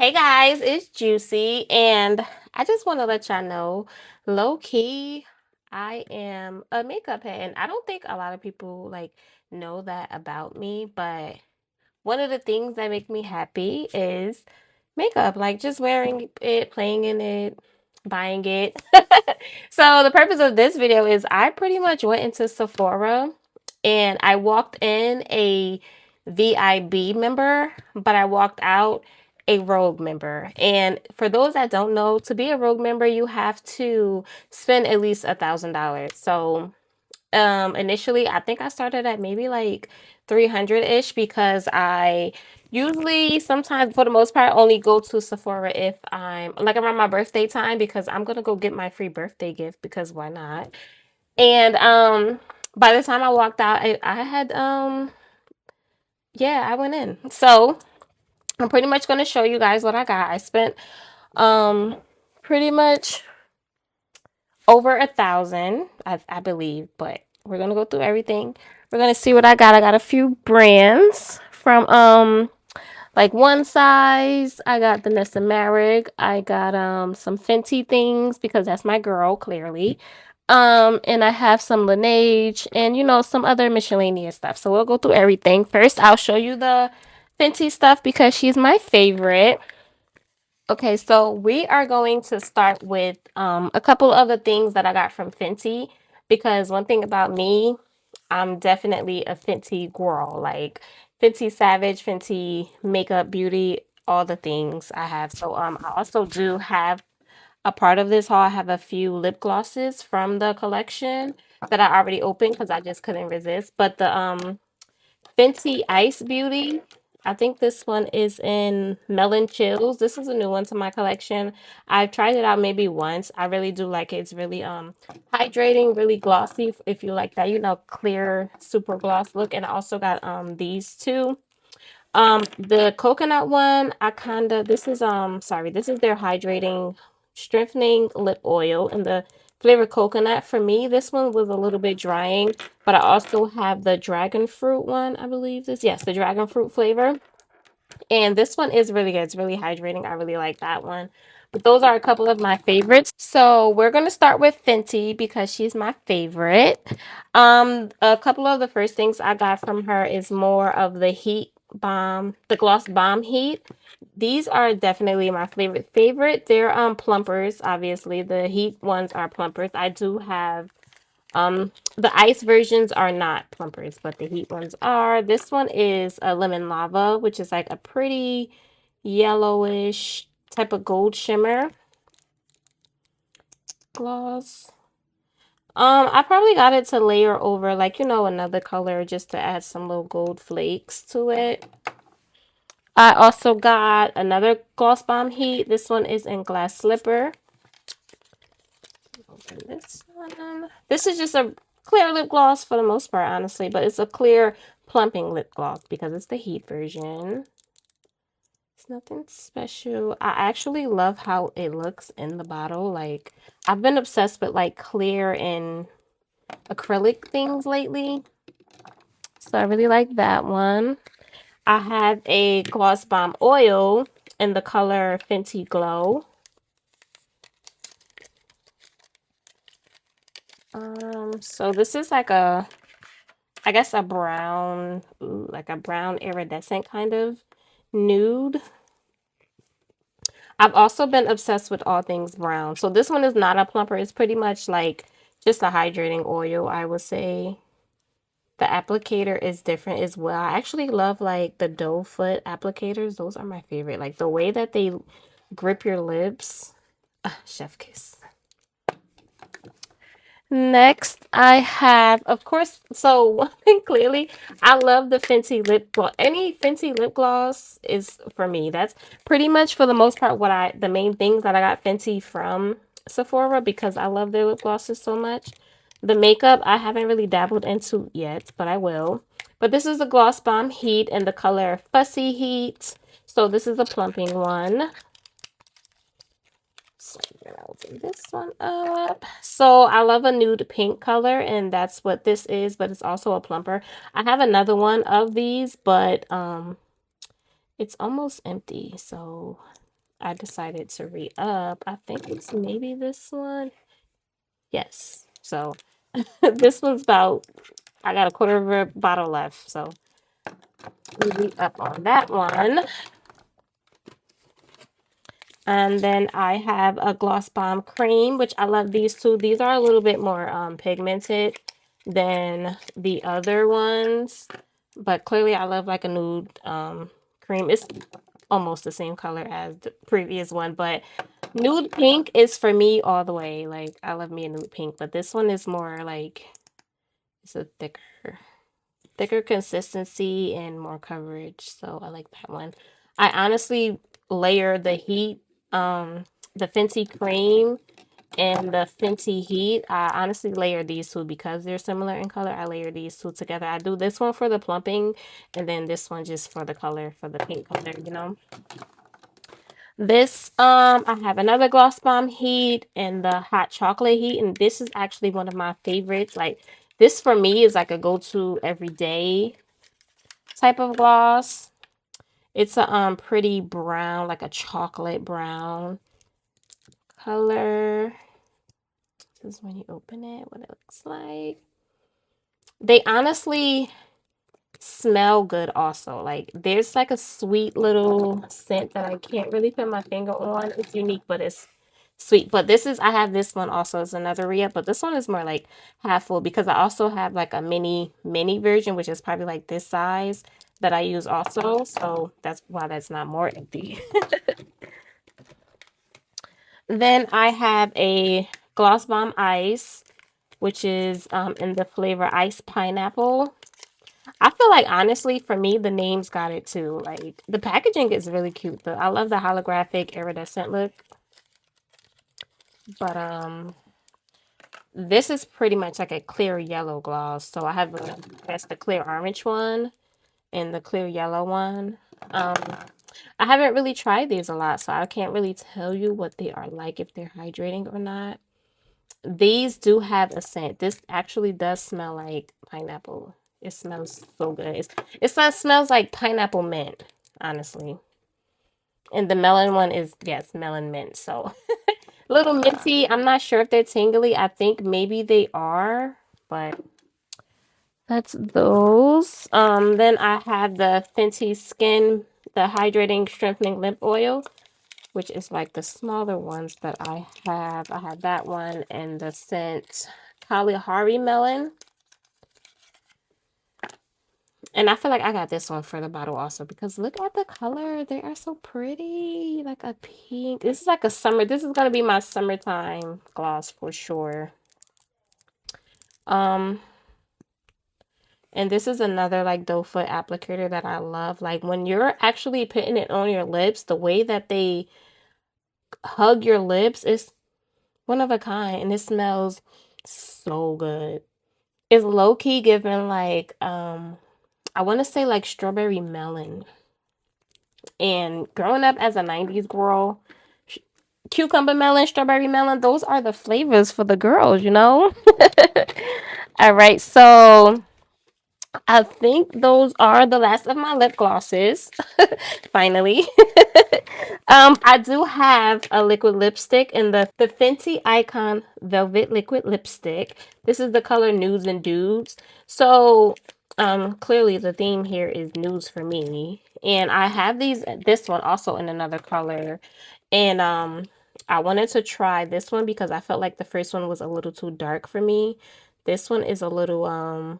Hey guys, it's Juicy, and I just want to let y'all know, low key, I am a makeup head, and I don't think a lot of people know that about me, but one of the things that make me happy is makeup, like just wearing it, playing in it, buying it. So the purpose of this video is I pretty much went into Sephora and I walked in a VIB member, but I walked out a Rogue member. And for those that don't know, to be a Rogue member, you have to spend at least $1,000. So initially I think I started at maybe like 300-ish because I usually sometimes for the most part only go to Sephora if I'm like around my birthday time because I'm gonna go get my free birthday gift because why not? And by the time I walked out I had yeah, I went in. So I'm pretty much gonna show you guys what I got. I spent um pretty much over 1,000, I believe, but we're gonna go through everything. We're gonna see what I got. I got a few brands from like One Size. I got the Nessa Merrick. I got some Fenty things because that's my girl, clearly. And I have some Laneige and some other miscellaneous stuff. So we'll go through everything. First, I'll show you the Fenty stuff because she's my favorite. Okay, so we are going to start with a couple of the things that I got from Fenty because one thing about me, I'm definitely a Fenty girl. Like Fenty Savage, Fenty Makeup Beauty, all the things I have. So I also do have a part of this haul. I have a few lip glosses from the collection that I already opened because I just couldn't resist. But the Fenty Ice Beauty. I think this one is in Melon Chills. This is a new one to my collection. I've tried it out maybe once. I really do like it. It's really hydrating, really glossy if you like that, clear super gloss look. And I also got these two. The coconut one, this is sorry, this is their hydrating strengthening lip oil and the flavor coconut. For me, this one was a little bit drying, but I also have the dragon fruit one, I believe this. Yes, the dragon fruit flavor. And this one is really good. It's really hydrating. I really like that one. But those are a couple of my favorites. So we're going to start with Fenty because she's my favorite. A couple of the first things I got from her is more of the heat balm, the gloss bomb heat. These are definitely my favorite. They're plumpers, obviously. The heat ones are plumpers. I do have the ice versions are not plumpers, but the heat ones are. This one is a lemon lava, which is like a pretty yellowish type of gold shimmer gloss. I probably got it to layer over like, another color just to add some little gold flakes to it. I also got another gloss bomb heat. This one is in glass slipper. Open this one. This is just a clear lip gloss for the most part, honestly, but it's a clear plumping lip gloss because it's the heat version. It's nothing special. I actually love how it looks in the bottle. Like, I've been obsessed with like clear and acrylic things lately. So I really like that one. I have a gloss bomb oil in the color Fenty Glow. So this is like I guess a brown, like a brown iridescent kind of nude. I've also been obsessed with all things brown. So this one is not a plumper. It's pretty much like just a hydrating oil, I would say. The applicator is different as well. I actually love like the doe foot applicators. Those are my favorite. Like the way that they grip your lips. Chef kiss. Next, I have, of course, so one thing clearly, I love the Fenty lip gloss. Any Fenty lip gloss is for me. That's pretty much for the most part the main things that I got Fenty from Sephora because I love their lip glosses so much. The makeup, I haven't really dabbled into yet, but I will. But this is the Gloss Bomb Heat in the color Fussy Heat. So this is a plumping one. So I'll open this one up. So I love a nude pink color, and that's what this is, but it's also a plumper. I have another one of these, but it's almost empty. So I decided to re-up. I think it's maybe this one. Yes. So this was about, I got a quarter of a bottle left. So re-up on that one. And then I have a Gloss Bomb Cream, which I love these two. These are a little bit more pigmented than the other ones. But clearly I love like a nude cream. It's almost the same color as the previous one. But nude pink is for me all the way. Like, I love me a nude pink. But this one is more like, it's a thicker consistency and more coverage. So I like that one. I honestly layer the heat, the Fenty cream and the Fenty heat. I honestly layer these two because they're similar in color. I layer these two together. I do this one for the plumping and then this one just for the color, for the pink color, you know. This I have another Gloss Bomb heat and the hot chocolate heat, and this is actually one of my favorites. Like, this for me is like a go-to everyday type of gloss. It's a pretty brown, like a chocolate brown color. This is when you open it, what it looks like. They honestly smell good also. Like, there's like a sweet little scent that I can't really put my finger on. It's unique, but it's sweet. But this is, I have this one also as another re-up, but this one is more like half full because I also have like a mini version, which is probably like this size that I use also. So that's why that's not more empty. Then I have a Gloss Bomb Ice, which is in the flavor Ice Pineapple. I feel like, honestly, for me, the names got it too. Like, the packaging is really cute though. I love the holographic iridescent look. But this is pretty much like a clear yellow gloss. So I have that's the clear orange one and the clear yellow one. I haven't really tried these a lot, so I can't really tell you what they are like, if they're hydrating or not. These do have a scent. This actually does smell like pineapple. It smells so good. It smells like pineapple mint, honestly. And the melon one is, yes, melon mint. So a little minty. I'm not sure if they're tingly. I think maybe they are, but that's those. Then I have the Fenty Skin, the Hydrating Strengthening Lip Oil, which is like the smaller ones that I have. I have that one and the scent Kalahari Melon. And I feel like I got this one for the bottle also because look at the color. They are so pretty. Like a pink. This is like a summer. This is going to be my summertime gloss for sure. Um, and this is another like doe foot applicator that I love. Like, when you're actually putting it on your lips, the way that they hug your lips is one of a kind, and it smells so good. It's low-key giving like I want to say like strawberry melon. And growing up as a 90s girl, cucumber melon, strawberry melon, those are the flavors for the girls, you know? All right, so I think those are the last of my lip glosses. Finally. I do have a liquid lipstick in the Fenty Icon Velvet Liquid Lipstick. This is the color Nudes and Dudes. So, clearly the theme here is nudes for me. And I have this one also in another color. And, I wanted to try this one because I felt like the first one was a little too dark for me. This one is a little,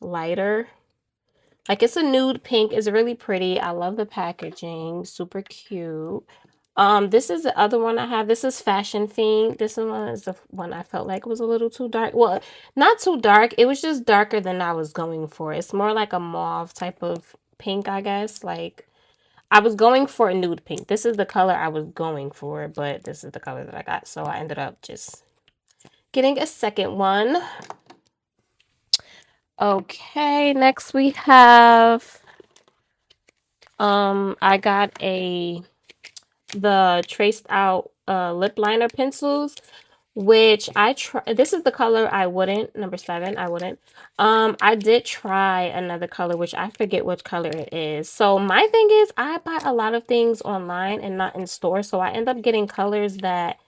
lighter. Like, it's a nude pink. It's really pretty. I love the packaging. Super cute. This is the other one I have. This is Fashion Fiend. This one is the one I felt like was a little too dark. Well, not too dark. It was just darker than I was going for. It's more like a mauve type of pink, I guess. Like, I was going for a nude pink. This is the color I was going for, but this is the color that I got. So I ended up just getting a second one. Okay, next we have I got the traced out lip liner pencils, which I try. This is the color I wouldn't, number 7, I wouldn't. I did try another color, which I forget which color it is. So my thing is I buy a lot of things online and not in store. So I end up getting colors that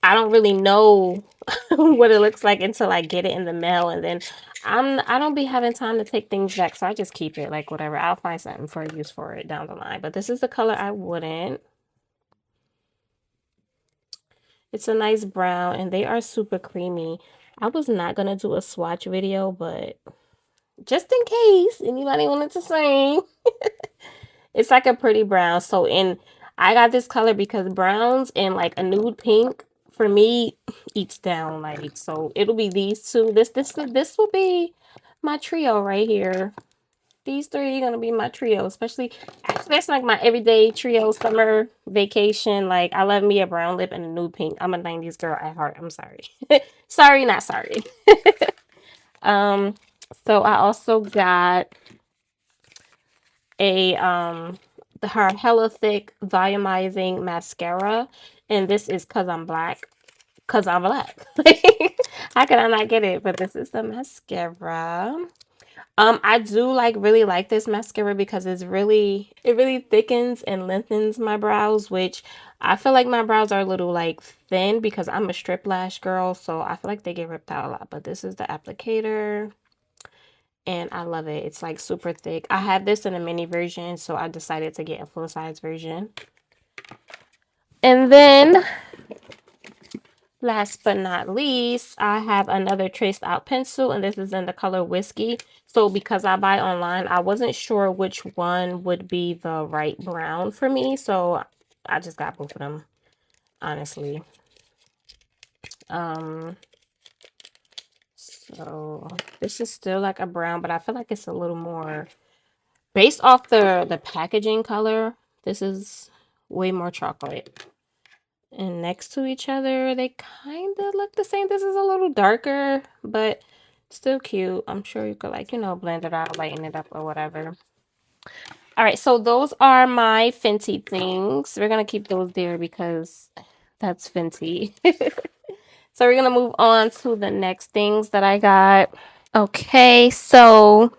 I don't really know what it looks like until I get it in the mail, and then I don't be having time to take things back, so I just keep it, like, whatever. I'll find something for use for it down the line. But this is the color I wouldn't. It's a nice brown, and they are super creamy. I was not gonna do a swatch video, but just in case anybody wanted to sing, it's like a pretty brown. So I got this color because browns and like a nude pink for me eats down, like, so it'll be these two. This will be my trio right here. These three are gonna be my trio, especially actually that's like my everyday trio summer vacation. Like, I love me a brown lip and a nude pink. I'm a 90s girl at heart. I'm sorry. Sorry, not sorry. um so I also got a her Hella Thick volumizing mascara, and this is cause I'm black. Cause I'm black. How can I not get it? But this is the mascara. I do really like this mascara because it really thickens and lengthens my brows, which I feel like my brows are a little like thin because I'm a strip lash girl, so I feel like they get ripped out a lot. But this is the applicator, and I love it. It's like super thick. I have this in a mini version, so I decided to get a full size version. And then last but not least, I have another traced out pencil, and this is in the color Whiskey. So because I buy online, I wasn't sure which one would be the right brown for me, so I just got both of them, honestly. So this is still like a brown, but I feel like it's a little more based off the packaging color. This is way more chocolate. And next to each other, they kind of look the same. This is a little darker, but still cute. I'm sure you could, like, blend it out, lighten it up or whatever. All right, so those are my Fenty things. We're going to keep those there because that's Fenty. So we're going to move on to the next things that I got. Okay, so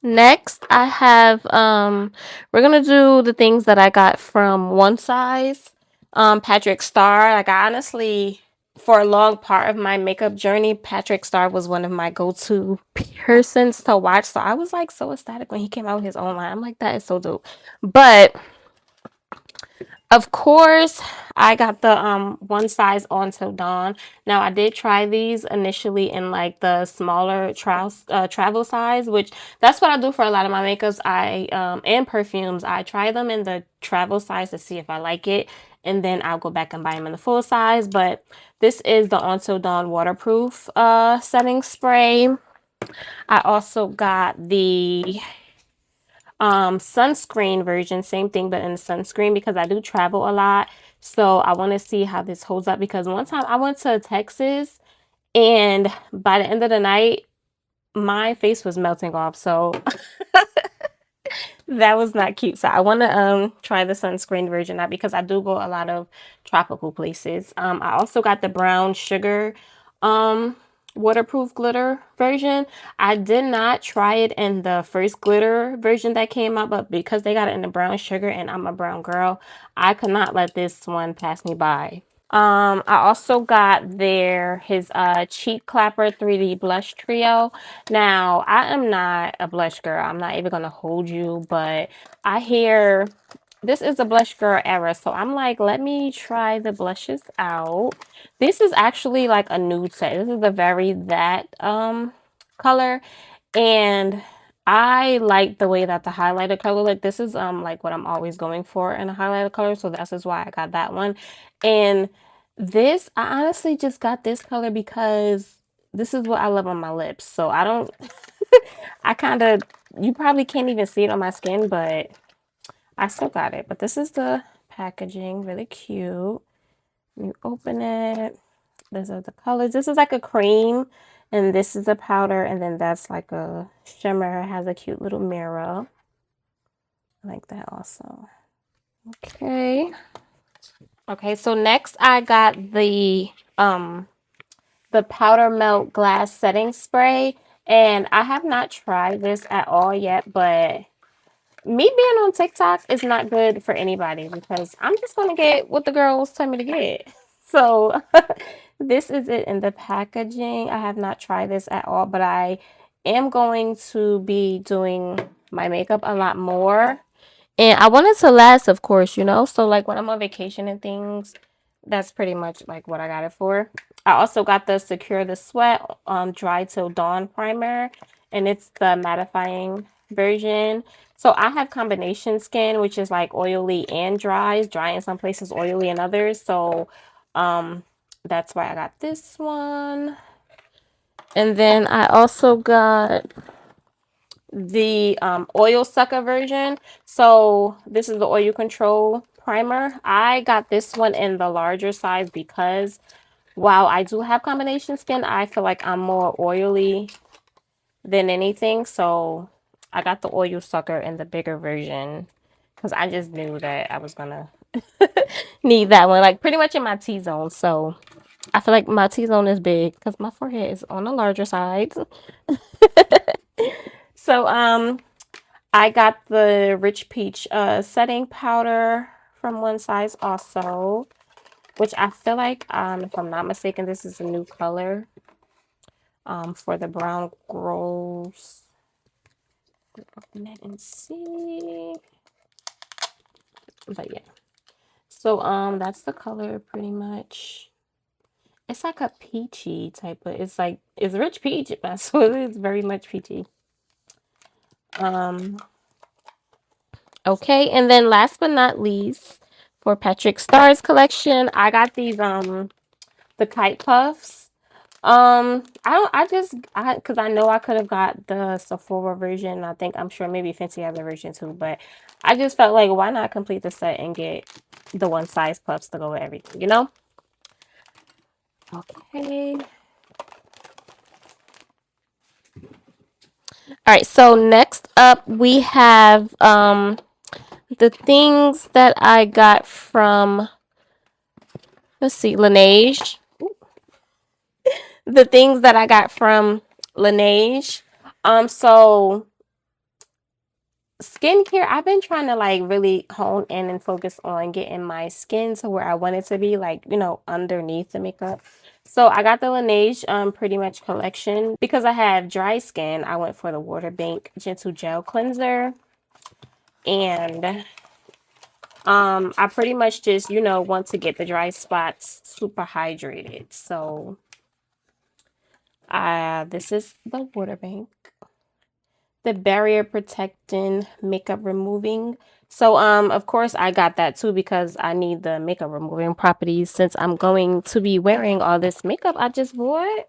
next I have, we're going to do the things that I got from One Size. Patrick Starr. Like, I honestly, for a long part of my makeup journey, Patrick Starr was one of my go-to persons to watch. So I was like so ecstatic when he came out with his own line. I'm like, that is so dope. But of course, I got the One Size On Till Dawn. Now, I did try these initially in like the smaller travel size, which that's what I do for a lot of my makeups. And perfumes. I try them in the travel size to see if I like it, and then I'll go back and buy them in the full size. But this is the On Till Dawn waterproof setting spray. I also got the sunscreen version, same thing but in the sunscreen, because I do travel a lot, so I want to see how this holds up. Because one time I went to Texas, and by the end of the night my face was melting off, so that was not cute. So I want to try the sunscreen version now because I do go a lot of tropical places. I also got the brown sugar waterproof glitter version. I did not try it in the first glitter version that came out, but because they got it in the brown sugar and I'm a brown girl, I could not let this one pass me by. I also got his Cheek Clapper 3D Blush Trio. Now, I am not a blush girl. I'm not even gonna hold you, but I hear this is a blush girl era, so I'm like, let me try the blushes out. This is actually like a nude set. This is the Very That color, and I like the way that the highlighter color, like, this is like what I'm always going for in a highlighter color, so that's just why I got that one. And this, I honestly just got this color because this is what I love on my lips. So I don't I kind of, you probably can't even see it on my skin, but I still got it. But this is the packaging, really cute. You open it, these are the colors. This is like a cream, and this is a powder, and then that's like a shimmer. It has a cute little mirror. I like that also. Okay. Okay, so next I got the powder melt glass setting spray, and I have not tried this at all yet, but me being on TikTok is not good for anybody because I'm just gonna get what the girls tell me to get. So this is it in the packaging. I have not tried this at all, but I am going to be doing my makeup a lot more. And I want it to last, of course, you know? So, like, when I'm on vacation and things, that's pretty much, like, what I got it for. I also got the Secure the Sweat Dry Till Dawn Primer, and it's the mattifying version. So, I have combination skin, which is, like, oily and dry. It's dry in some places, oily in others. So, um, that's why I got this one. And then I also got the oil sucker version. So this is the oil control primer. I got this one in the larger size because while I do have combination skin, I feel like I'm more oily than anything. So I got the oil sucker in the bigger version because I just knew that I was gonna need that one, like pretty much in my T-zone. So I feel like my T-zone is big because my forehead is on the larger side. So I got the Rich Peach setting powder from One Size also, which I feel like, if I'm not mistaken, this is a new color for the brown grows. Open it and see. But yeah. So that's the color pretty much. It's like a peachy type of, it's like, it's Rich Peach, so it's very much peachy. Okay, and then last but not least, for Patrick Starr's collection, I got these the kite puffs. Because I know I could have got the Sephora version. I'm sure maybe Fenty has a version too, but I just felt like why not complete the set and get the One Size puffs to go with everything, you know? Okay. All right, so next up we have the things that I got from, let's see, Laneige. The things that I got from Laneige. So skincare, I've been trying to like really hone in and focus on getting my skin to where I want it to be, like, you know, underneath the makeup. So I got the Laneige pretty much collection because I have dry skin. I went for the Water Bank Gentle Gel Cleanser, and I pretty much just, you know, want to get the dry spots super hydrated. So this is the Water Bank, the barrier protecting makeup removing. So of course I got that too because I need the makeup removing properties since I'm going to be wearing all this makeup I just bought.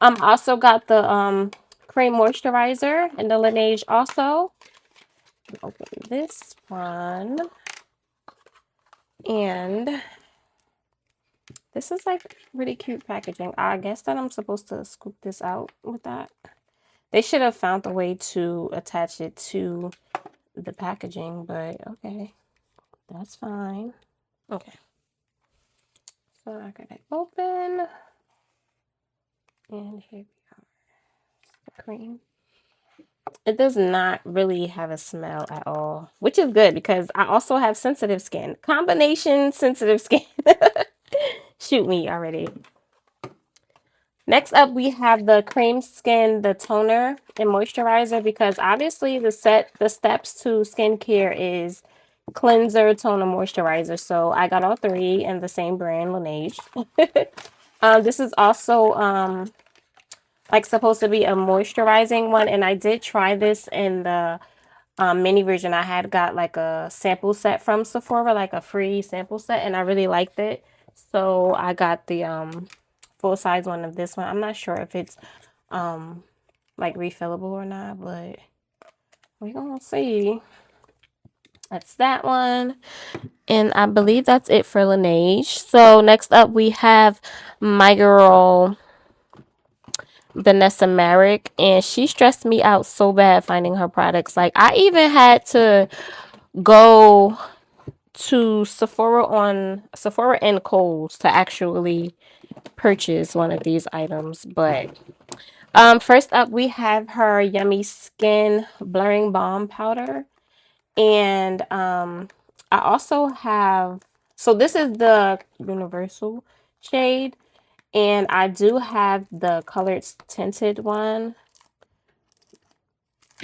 Also got the cream moisturizer in the Laneige also. Open this one, and this is like really cute packaging. I guess that I'm supposed to scoop this out with that. They should have found a way to attach it to the packaging, but okay, that's fine. Okay, so I got it open, and here we are, the cream. It does not really have a smell at all, which is good because I also have sensitive skin. Combination sensitive skin. Shoot me already. Next up, we have the Cream Skin, the toner and moisturizer, because obviously the steps to skincare is cleanser, toner, moisturizer. So I got all three in the same brand, Laneige. This is also like supposed to be a moisturizing one, and I did try this in the mini version. I had got like a sample set from Sephora, like a free sample set, and I really liked it. So I got the full size one of this one. I'm not sure if it's like refillable or not, but we're gonna see. That's that one. And I believe that's it for Laneige. So next up we have my girl Vanessa Merrick, and she stressed me out so bad finding her products. Like I even had to go to Sephora and Kohl's to actually purchase one of these items. But first up we have her Yummy Skin Blurring Balm Powder. And I also have, so this is the universal shade, and I do have the colored tinted one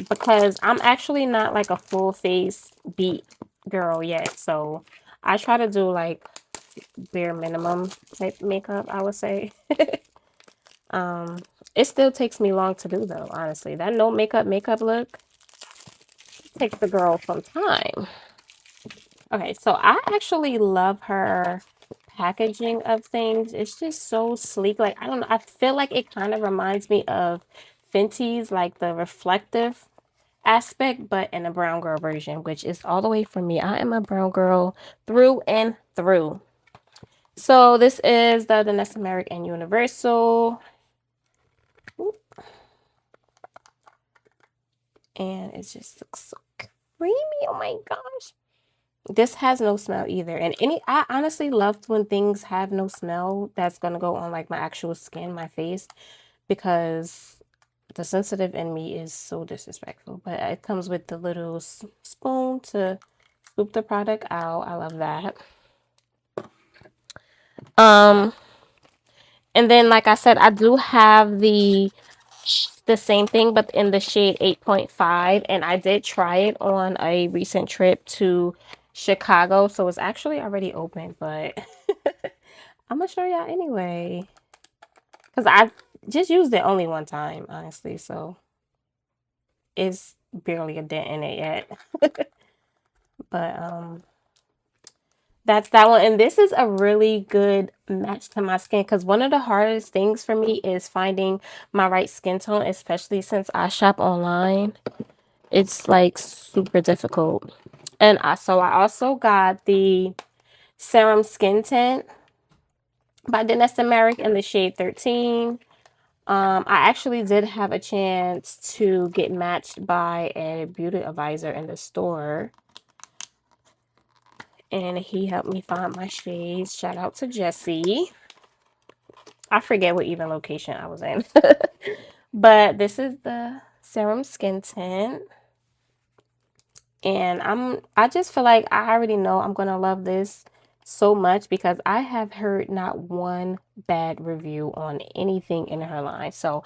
because I'm actually not like a full face beat girl yet. So I try to do like bare minimum type makeup, I would say. um it still takes me long to do though, honestly. That no makeup look takes the girl some time. Okay, so I actually love her packaging of things. It's just so sleek. Like, I don't know, I feel like it kind of reminds me of Fenty's, like the reflective aspect, but in a brown girl version, which is all the way for me. I am a brown girl through and through. So this is the Nest American Universal. And it just looks so creamy. Oh my gosh. This has no smell either. And I honestly love when things have no smell that's going to go on like my actual skin, my face, because the sensitive in me is so disrespectful. But it comes with the little spoon to scoop the product out. I love that. And then like I said, I do have the same thing but in the shade 8.5, and I did try it on a recent trip to Chicago, so it's actually already open, but I'm gonna show y'all anyway because I just used it only one time, honestly, so it's barely a dent in it yet. But that's that one. And this is a really good match to my skin because one of the hardest things for me is finding my right skin tone, especially since I shop online. It's like super difficult. And I also got the Serum Skin Tint by Nest American in the shade 13. I actually did have a chance to get matched by a beauty advisor in the store, and he helped me find my shades. Shout out to Jesse. I forget what even location I was in. But this is the Serum Skin Tint. And I just feel like I already know I'm going to love this so much because I have heard not one bad review on anything in her line. So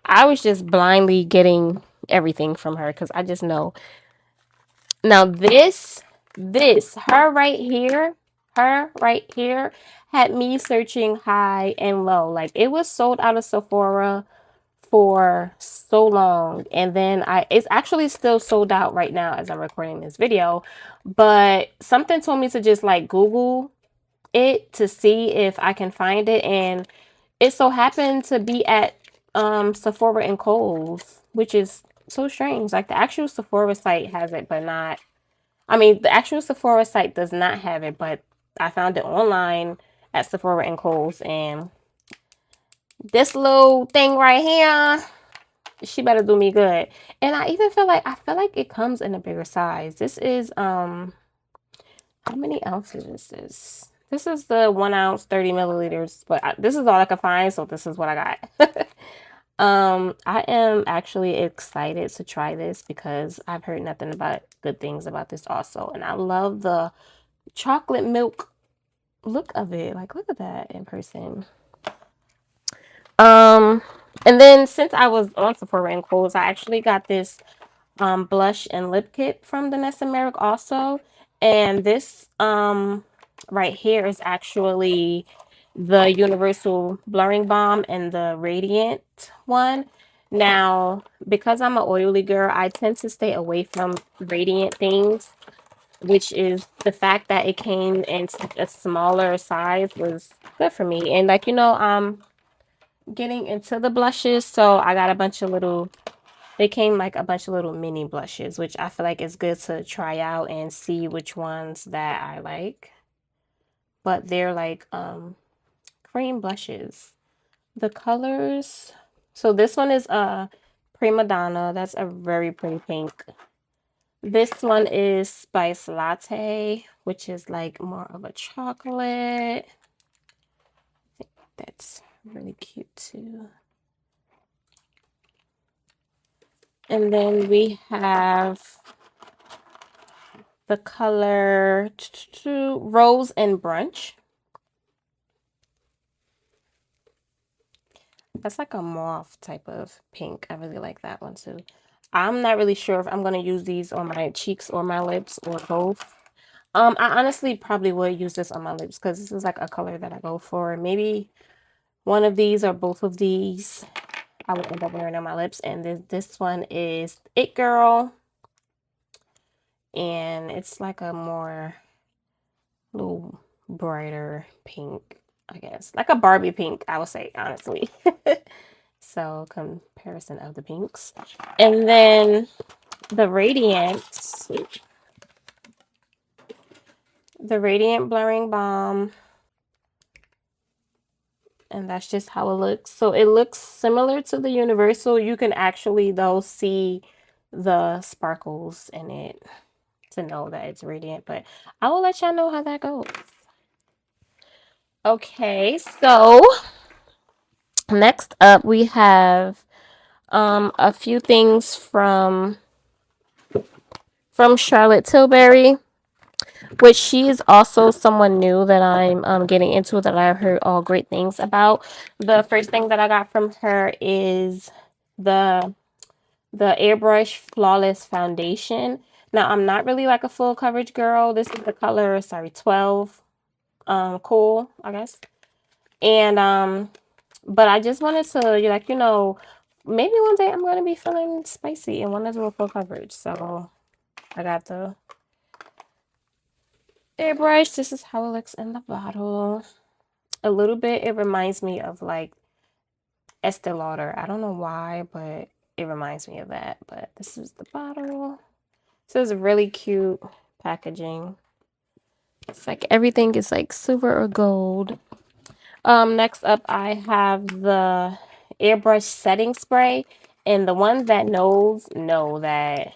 I was just blindly getting everything from her because I just know. Now her right here had me searching high and low. Like, it was sold out of Sephora for so long, and then it's actually still sold out right now as I'm recording this video, but something told me to just like Google it to see if I can find it, and it so happened to be at Sephora and Kohl's, which is so strange. Like, the actual Sephora site has it, but not, I mean, the actual Sephora site does not have it, but I found it online at Sephora and Kohl's. And this little thing right here, she better do me good. And I even feel like it comes in a bigger size. This is how many ounces is this? This is the 1 ounce 30 milliliters, but this is all I could find, so this is what I got. I am actually excited to try this because I've heard nothing but good things about this also, and I love the chocolate milk look of it. Like, look at that in person. And then since I was on Sephora and Kohl's, I actually got this blush and lip kit from the Nest American also, and this right here is actually the Universal Blurring Balm and the Radiant one. Now, because I'm an oily girl, I tend to stay away from radiant things, which is the fact that it came in a smaller size was good for me. And like, getting into the blushes, so I got a bunch of little, they came like a bunch of little mini blushes, which I feel like is good to try out and see which ones that I like. But they're like cream blushes. The colors, so this one is a Prima Donna. That's a very pretty pink. This one is Spice Latte, which is like more of a chocolate. That's really cute too. And then we have the color Rose and Brunch. That's like a mauve type of pink. I really like that one too. I'm not really sure if I'm going to use these on my cheeks or my lips or both. I honestly probably would use this on my lips because this is like a color that I go for. Maybe one of these or both of these I would end up wearing on my lips. And this one is It Girl. And it's like a more little brighter pink, I guess. Like a Barbie pink, I would say, honestly. So comparison of the pinks. And then the Radiant Blurring Balm. And that's just how it looks. So it looks similar to the Universal. You can actually though see the sparkles in it to know that it's radiant, but I will let y'all know how that goes. Okay, so next up we have a few things from Charlotte Tilbury, which she is also someone new that I'm getting into, that I've heard all great things about. The first thing that I got from her is the Airbrush Flawless Foundation. Now, I'm not really like a full coverage girl. This is the color, sorry, 12 Cool, I guess. And but I just wanted to like, maybe one day I'm going to be feeling spicy and want to do a full coverage. So I got the airbrush. This is how it looks in the bottle. A little bit, it reminds me of like Estee Lauder. I don't know why, but it reminds me of that. But this is the bottle. So it's really cute packaging. It's like everything is like silver or gold. Next up I have the airbrush setting spray. And the ones that know that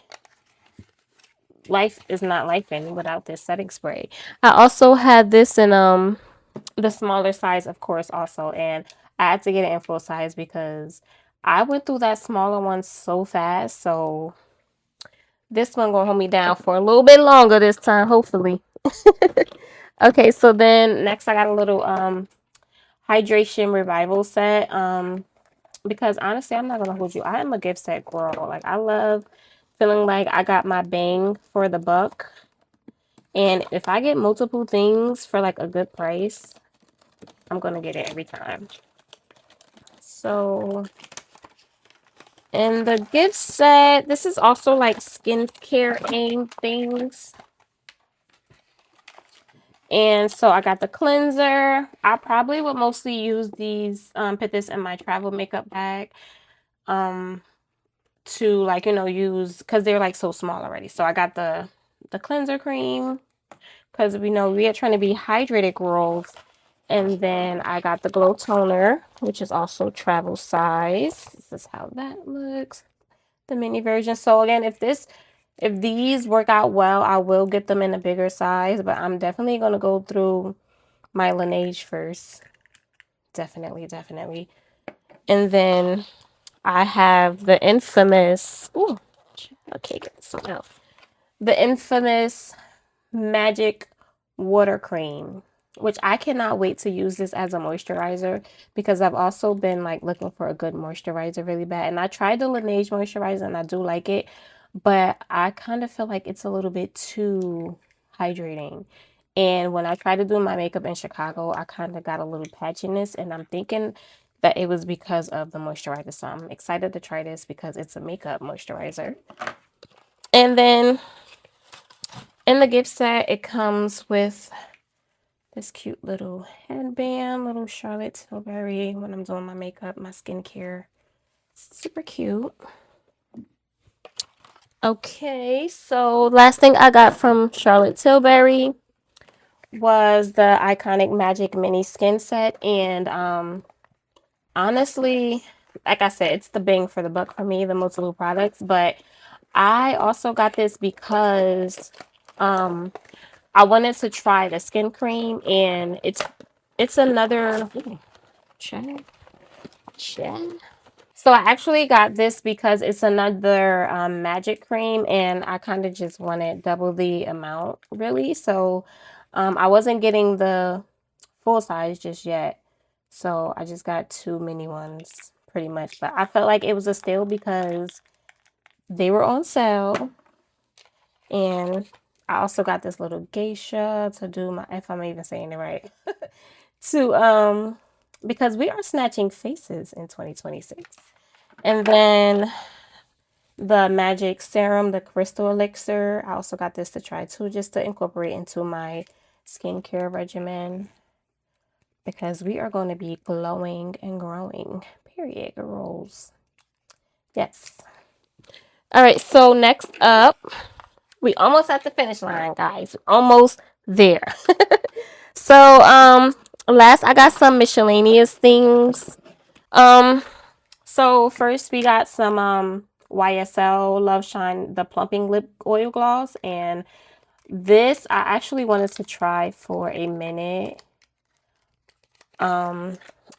life is not life any without this setting spray. I also had this in the smaller size, of course, also, and I had to get it in full size because I went through that smaller one so fast. So this one gonna hold me down for a little bit longer this time, hopefully. Okay, so then next I got a little hydration revival set. Because honestly, I'm not gonna hold you. I am a gift set girl. Like I love feeling like I got my bang for the buck. And if I get multiple things for like a good price, I'm gonna get it every time. So in the gift set, this is also like skincare aim things. And so I got the cleanser. I probably would mostly use these, put this in my travel makeup bag. To like, use because they're like so small already. So I got the cleanser cream because we know we are trying to be hydrated girls. And then I got the glow toner, which is also travel size. This is how that looks, the mini version. So again, if these work out well, I will get them in a bigger size, but I'm definitely going to go through my Laneige first. Definitely. And then I have the infamous, ooh, okay, get this one out. The infamous Magic Water Cream, which I cannot wait to use this as a moisturizer because I've also been like looking for a good moisturizer really bad. And I tried the Laneige moisturizer and I do like it, but I kind of feel like it's a little bit too hydrating. And when I tried to do my makeup in Chicago, I kind of got a little patchiness, and I'm thinking that it was because of the moisturizer. So I'm excited to try this because it's a makeup moisturizer. And then in the gift set, it comes with this cute little headband, little Charlotte Tilbury when I'm doing my makeup, my skincare. Super cute. Okay, so last thing I got from Charlotte Tilbury was the iconic Magic Mini Skin Set. And honestly, like I said, it's the bang for the buck for me, the multiple products. But I also got this because I wanted to try the skin cream, and it's another ooh, check. So I actually got this because it's another magic cream, and I kind of just wanted double the amount, really. So I wasn't getting the full size just yet. So I just got 2 mini ones pretty much. But I felt like it was a steal because they were on sale. And I also got this little geisha to do my, if I'm even saying it right, to because we are snatching faces in 2026. And then the magic serum, the crystal elixir, I also got this to try too, just to incorporate into my skincare regimen because we are going to be glowing and growing. Period, girls. Yes. All right, so next up, we almost at the finish line, guys. Almost there. So, last I got some miscellaneous things. Um, so first we got some YSL Love Shine the plumping lip oil gloss, and this I actually wanted to try for a minute.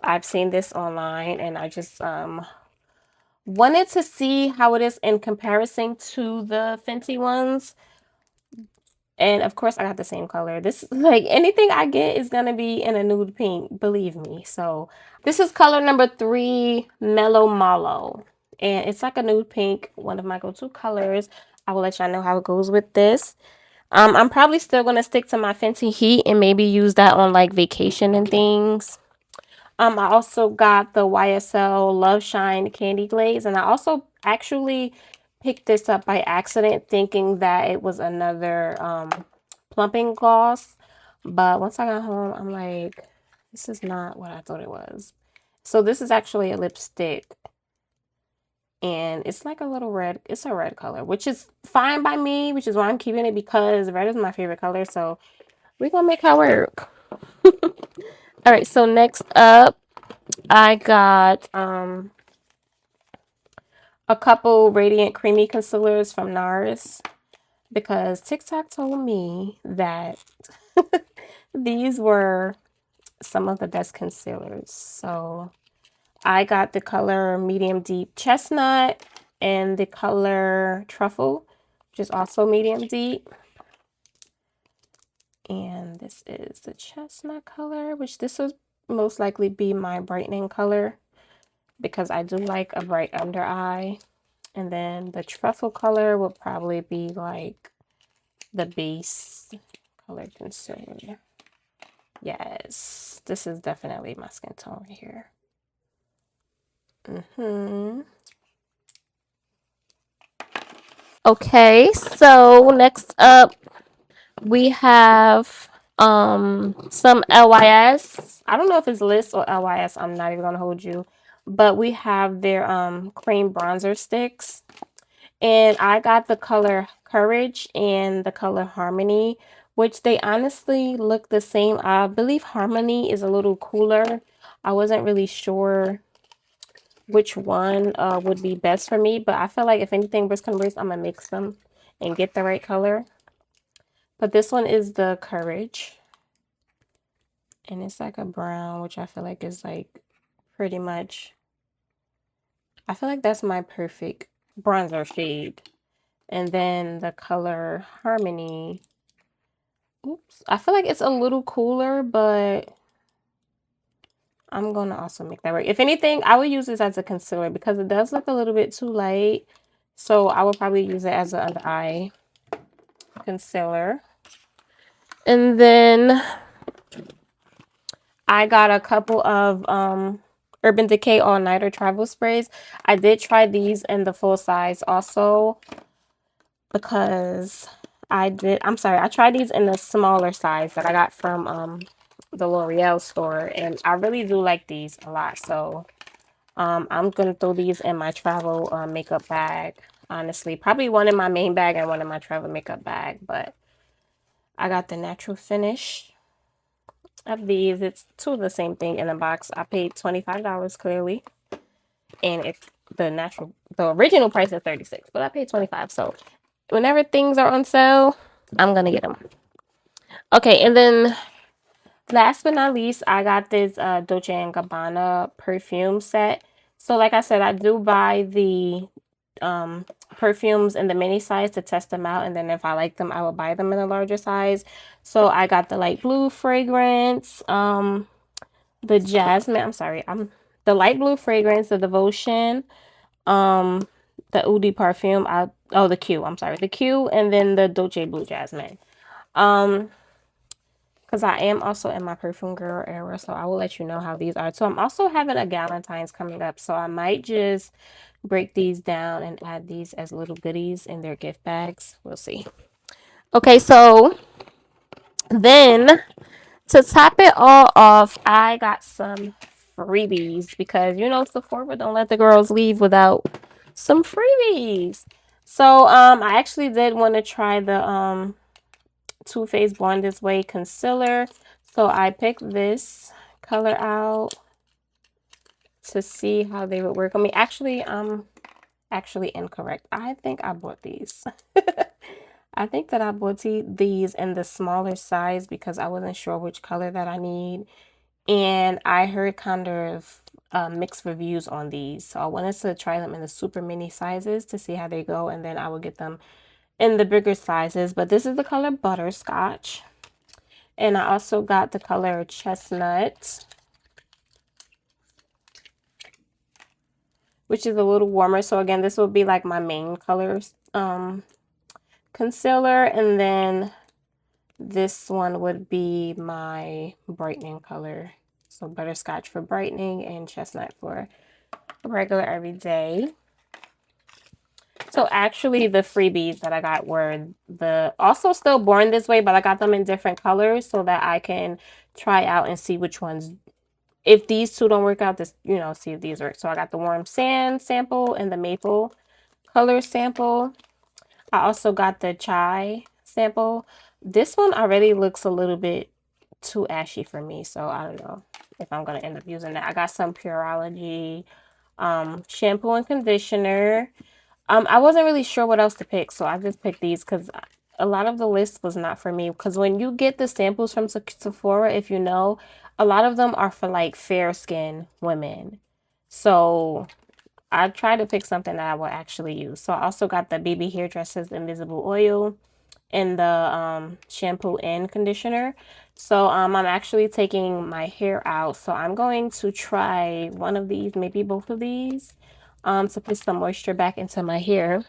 I've seen this online, and I just wanted to see how it is in comparison to the Fenty ones. And of course, I got the same color. This, like, anything I get is gonna be in a nude pink, believe me. So this is color number 3, Mellow Mallow. And it's like a nude pink, one of my go-to colors. I will let y'all know how it goes with this. I'm probably still gonna stick to my Fenty Heat and maybe use that on like vacation and things. I also got the YSL Love Shine Candy Glaze, and I also actually picked this up by accident thinking that it was another plumping gloss. But once I got home, I'm like, this is not what I thought it was. So this is actually a lipstick, and it's like a little red. It's a red color, which is fine by me, which is why I'm keeping it because red is my favorite color. So we're gonna make her work. All right, so next up, I got a couple Radiant Creamy Concealers from NARS because TikTok told me that these were some of the best concealers. So I got the color Medium Deep Chestnut and the color Truffle, which is also medium deep. And this is the chestnut color, which this will most likely be my brightening color because I do like a bright under eye. And then the truffle color will probably be like the base color concealer. Yes, this is definitely my skin tone right here. Okay, so next up we have some LYS. I don't know if it's Liss or LYS. I'm not even gonna hold you, but we have their cream bronzer sticks. And I got the color Courage and the color Harmony, which they honestly look the same. I believe Harmony is a little cooler. I wasn't really sure which one would be best for me, but I feel like if anything worst comes worst, I'm gonna mix them and get the right color. But this one is the Courage, and it's like a brown, which I feel like is like pretty much, I feel like that's my perfect bronzer shade. And then the color Harmony, oops, I feel like it's a little cooler, but I'm gonna also make that work. If anything, I would use this as a concealer because it does look a little bit too light. So I would probably use it as an under eye concealer. And then I got a couple of Urban Decay All Nighter Travel Sprays. I did try these in the full size also because I tried these in the smaller size that I got from the L'Oreal store, and I really do like these a lot. So I'm gonna throw these in my travel makeup bag. Honestly, probably one in my main bag and one in my travel makeup bag, but I got the natural finish of these. It's two of the same thing in a box. I paid $25 clearly, and the original price is 36, but I paid 25. So whenever things are on sale, I'm gonna get them. Okay, and then last but not least, I got this Dolce & Gabbana perfume set. So like I said, I do buy the perfumes in the mini size to test them out, and then if I like them, I will buy them in a larger size. So I got the light blue fragrance, the jasmine, the light blue fragrance, the devotion, the Oud perfume, the Q, the Q, and then the Dolce blue jasmine. Because I am also in my perfume girl era, so I will let you know how these are. So I'm also having a Galentine's coming up, so I might just break these down and add these as little goodies in their gift bags. We'll see. Okay, so then to top it all off, I got some freebies because Sephora don't let the girls leave without some freebies. So I actually did want to try the Too Faced Born This Way concealer. So I picked this color out to see how they would work on me. Actually, actually incorrect. I think I bought these. I think that I bought these in the smaller size because I wasn't sure which color that I need. And I heard kind of mixed reviews on these. So I wanted to try them in the super mini sizes to see how they go. And then I will get them in the bigger sizes. But this is the color Butterscotch. And I also got the color Chestnut, which is a little warmer. So again, this will be like my main colors concealer. And then this one would be my brightening color. So Butterscotch for brightening and Chestnut for regular everyday. So actually the freebies that I got were also still Born This Way, but I got them in different colors so that I can try out and see which ones, if these two don't work out, see if these work. So I got the Warm Sand sample and the Maple color sample. I also got the Chai sample. This one already looks a little bit too ashy for me, so I don't know if I'm going to end up using that. I got some Pureology shampoo and conditioner. I wasn't really sure what else to pick, so I just picked these because a lot of the list was not for me. Because when you get the samples from Sephora, if you know, a lot of them are for like fair skin women. So I tried to pick something that I will actually use. So I also got the BB Hairdressers Invisible Oil and the shampoo and conditioner. So I'm actually taking my hair out. So I'm going to try one of these, maybe both of these, to put some moisture back into my hair.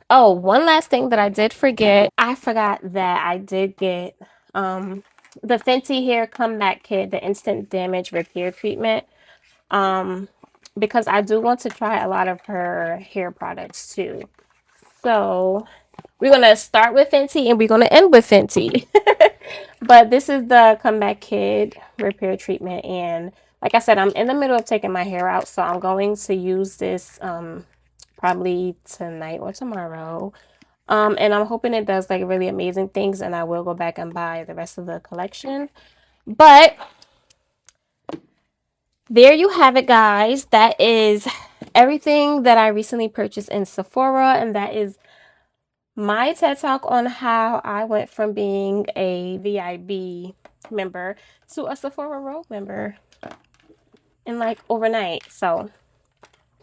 Oh, one last thing that I did forget. I forgot that I did get the Fenty Hair Comeback Kit, the Instant Damage Repair Treatment. Because I do want to try a lot of her hair products too. So we're going to start with Fenty and we're going to end with Fenty. But this is the Comeback Kid Repair Treatment. And like I said, I'm in the middle of taking my hair out. So I'm going to use this probably tonight or tomorrow. And I'm hoping it does like really amazing things. And I will go back and buy the rest of the collection. But there you have it, guys. That is everything that I recently purchased in Sephora, and that is my TED Talk on how I went from being a VIB member to a Sephora Row member in like overnight. So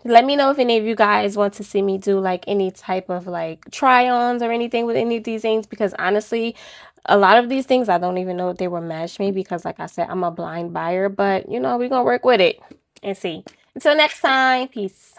let me know if any of you guys want to see me do like any type of like try-ons or anything with any of these things, because honestly, a lot of these things I don't even know if they will match me because like I said, I'm a blind buyer, but we're gonna work with it and see. Until next time, peace.